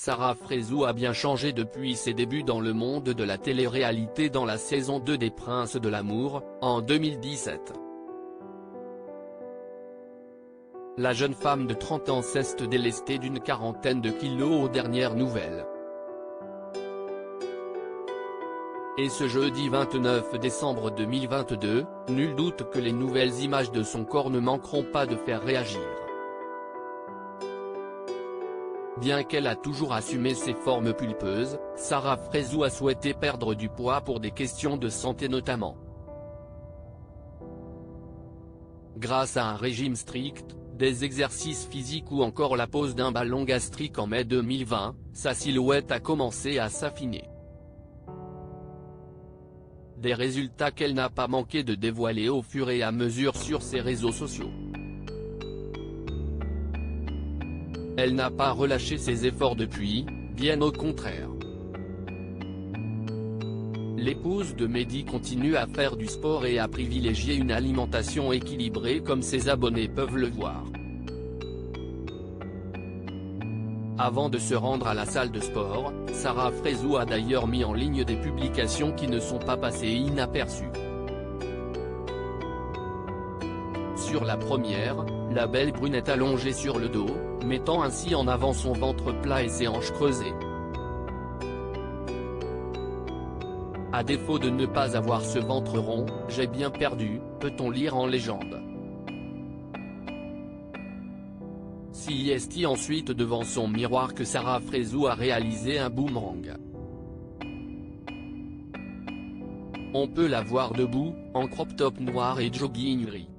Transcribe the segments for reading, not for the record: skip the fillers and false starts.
Sarah Frézou a bien changé depuis ses débuts dans le monde de la télé-réalité dans la saison 2 des Princes de l'amour, en 2017. La jeune femme de 30 ans s'est délestée d'une quarantaine de kilos aux dernières nouvelles. Et ce jeudi 29 décembre 2022, nul doute que les nouvelles images de son corps ne manqueront pas de faire réagir. Bien qu'elle a toujours assumé ses formes pulpeuses, Sarah Frézou a souhaité perdre du poids pour des questions de santé notamment. Grâce à un régime strict, des exercices physiques ou encore la pose d'un ballon gastrique en mai 2020, sa silhouette a commencé à s'affiner. Des résultats qu'elle n'a pas manqué de dévoiler au fur et à mesure sur ses réseaux sociaux. Elle n'a pas relâché ses efforts depuis, bien au contraire. L'épouse de Mehdi continue à faire du sport et à privilégier une alimentation équilibrée comme ses abonnés peuvent le voir. Avant de se rendre à la salle de sport, Sarah Frézou a d'ailleurs mis en ligne des publications qui ne sont pas passées inaperçues. Sur la première, la belle brunette allongée sur le dos, mettant ainsi en avant son ventre plat et ses hanches creusées. À défaut de ne pas avoir ce ventre rond, j'ai bien perdu, peut-on lire en légende. C'est ensuite devant son miroir que Sarah Frézou a réalisé un boomerang. On peut la voir debout, en crop top noir et jogging gris.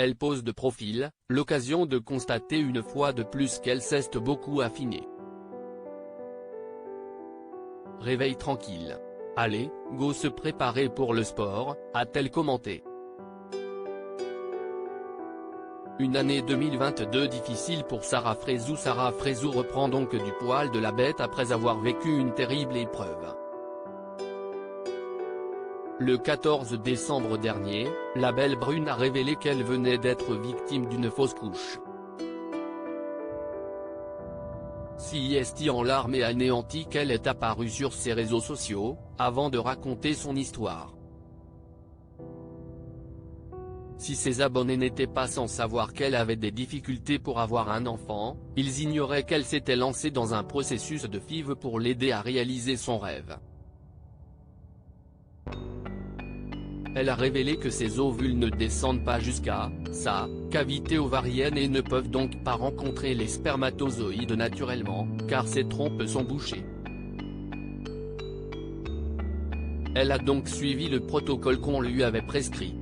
Elle pose de profil, l'occasion de constater une fois de plus qu'elle s'est beaucoup affinée. Réveil tranquille. Allez, go se préparer pour le sport, a-t-elle commenté. Une année 2022 difficile pour Sarah Frézou. Sarah Frézou reprend donc du poil de la bête après avoir vécu une terrible épreuve. Le 14 décembre dernier, la belle brune a révélé qu'elle venait d'être victime d'une fausse couche. C'est en larmes et anéantie qu'elle est apparue sur ses réseaux sociaux, avant de raconter son histoire. Si ses abonnés n'étaient pas sans savoir qu'elle avait des difficultés pour avoir un enfant, ils ignoraient qu'elle s'était lancée dans un processus de FIV pour l'aider à réaliser son rêve. Elle a révélé que ses ovules ne descendent pas jusqu'à sa cavité ovarienne et ne peuvent donc pas rencontrer les spermatozoïdes naturellement, car ses trompes sont bouchées. Elle a donc suivi le protocole qu'on lui avait prescrit.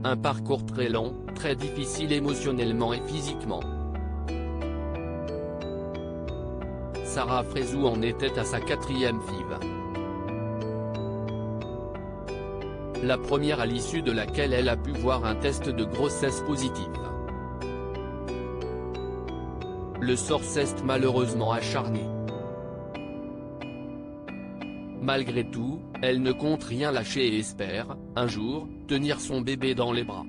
Un parcours très long, très difficile émotionnellement et physiquement. Sarah Frézou en était à sa 4e FIV. La première à l'issue de laquelle elle a pu voir un test de grossesse positif. Le sort s'est malheureusement acharné. Malgré tout, elle ne compte rien lâcher et espère, un jour, tenir son bébé dans les bras.